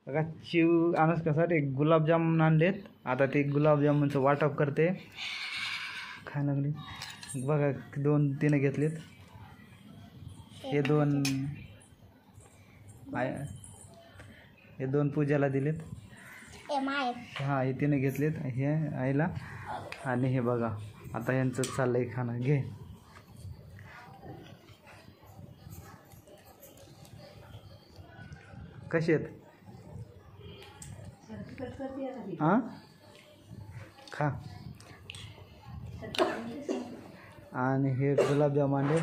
बघा चिव अनुष्कासाठी गुलाबजामुन आणलेत. आता ते गुलाबजामुनचं वाटप करते. खाय लागली बघा. 2-3 घेतलेत. हे 2 पूजाला दिलेत. हां हे 3 घेतलेत. हे आईला. आणि हे बघा आता यांचं चाललंय खाणं. घे कसे आहेत? हां खा. आणि हे गुलाबजाम आणले.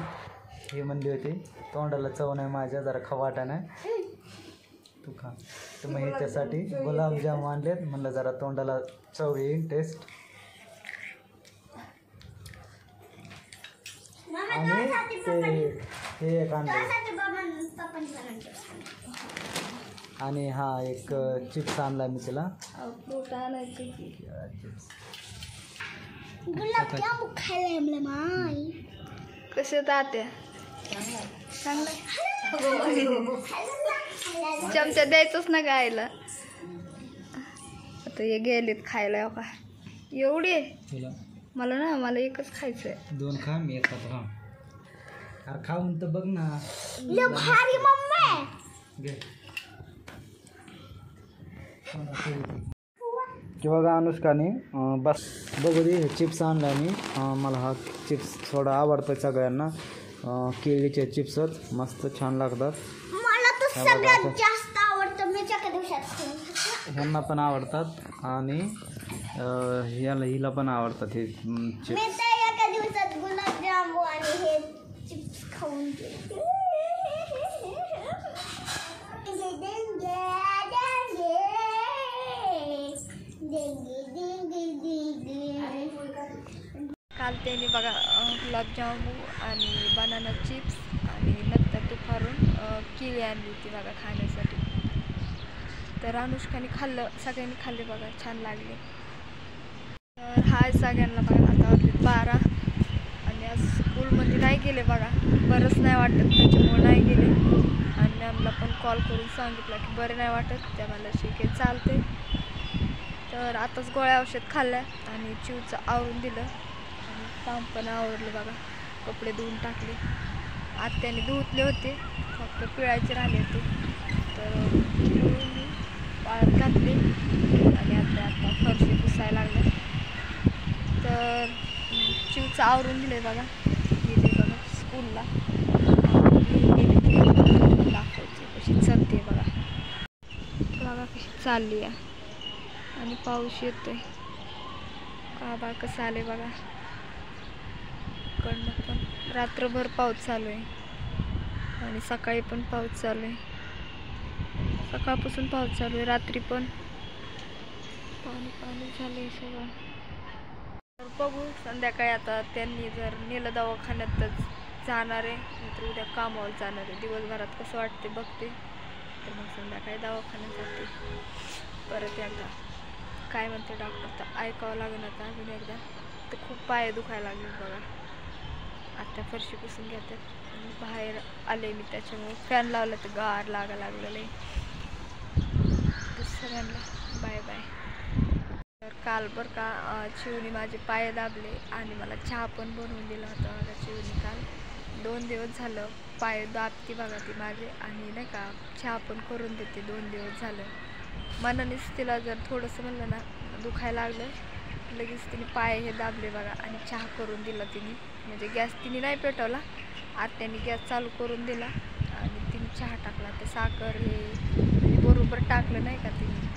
हे म्हणले होते तोंडाला चव नाही माझ्या, जरा खवाटा नाही तू खा. तर मग ह्याच्यासाठी गुलाबजाम आणलेत. म्हणलं जरा तोंडाला चव येईल, टेस्ट. आणि हे एक आणले. आणि हा एक चिप्स आणला मी तिला. कसे तात्या चांगलं चमचा द्यायचंच ना गायला. आता हे गेलेत खायला. हो का एवढे मला ना, मला एकच खायचंय. 2 खा मी 1 खातो. अरे खाऊन तर बघ ना. भारी मम्मी घे. की बघा अनुष्काने बस बघू दे. हे चिप्स आणला मी. मला हा चिप्स थोडा आवडतो सगळ्यांना. केळीचे चिप्सच मस्त छान लागतात. मला तर सगळ्यात जास्त आवडतं. मी एका दिवसात ह्यांना पण आवडतात आणि हिला पण आवडतात हे चिप्स. मी तर एका दिवसात गुलाबजाम आणि हे चिप्स खाऊन काल त्यांनी बघा गुलाबजामू आणि बनाना चिप्स आणि नंतर दुपारून केळी आणली होती बघा खाण्यासाठी. तर अनुष्काने खाल्लं, सगळ्यांनी खाल्ले बघा, छान लागले. तर हाय सगळ्यांना बघा. आता वाजले 12 आणि आज स्कूलमध्ये नाही गेले बघा. बरंच नाही वाटत त्याच्यामुळे नाही गेले. आणि मॅमला पण कॉल करून सांगितलं की बरं नाही वाटत. त्या मला शिके चालते. तर आताच गोळ्या औषध खाल्ल्या आणि चिवचं आवरून दिलं आणि काम पण आवरलं बघा. कपडे धुवून टाकले. आत्याने धुतले होते, फक्त पिळायचे राहिले होते. तर पिळून वाळत घातले आणि आता फरशी पुसायला लागलं. तर चिवचं आवरून दिले बघा. गेले बघा स्कूलला. दाखवायचे कशी चालते बघा. बघा कशी चालली आहे. आणि पाऊस येतोय. काबा कसं आले बघा. कडनं पण रात्रभर पाऊस चालू आहे आणि सकाळी पण पाऊस चालू आहे. सकाळपासून पाऊस चालू आहे. रात्री पण पाणी झालंय सगळं. तर बघू संध्याकाळी. आता त्यांनी जर नेलं दवाखान्यातच जाणार आहे, नंतर उद्या कामावर जाणार आहे. दिवसभरात कसं वाटते बघते. तर मग संध्याकाळी दवाखान्यात जाते. परत एकदा काय म्हणते डॉक्टर तर ऐकावं लागेल आता अजून एकदा. तर खूप पाय दुखायला लागले बघा. आता फरशी पुसून घेतात. बाहेर आले मी त्याच्यामुळे फॅन लावला तर गार लागायला लागलेलं आहे. सगळ्यांना बाय बाय. तर काल बरं का चिवनी माझे पाय दाबले आणि मला चहा पण बनवून दिला होता बघा चिवनी काल. 2 दिवस झालं पाय दाबते बघा ती माझे. आणि नाही का चहा पण करून देते. 2 दिवस झालं. मनानेच तिला जर थोडंसं म्हणलं ना दुखायला लागलं, लगेच तिने पाय हे दाबले बघा आणि चहा करून दिला तिने. म्हणजे गॅस तिने नाही पेटवला, आत्याने गॅस चालू करून दिला आणि तिने चहा टाकला. ते साखर हे बरोबर टाकलं नाही का तिने.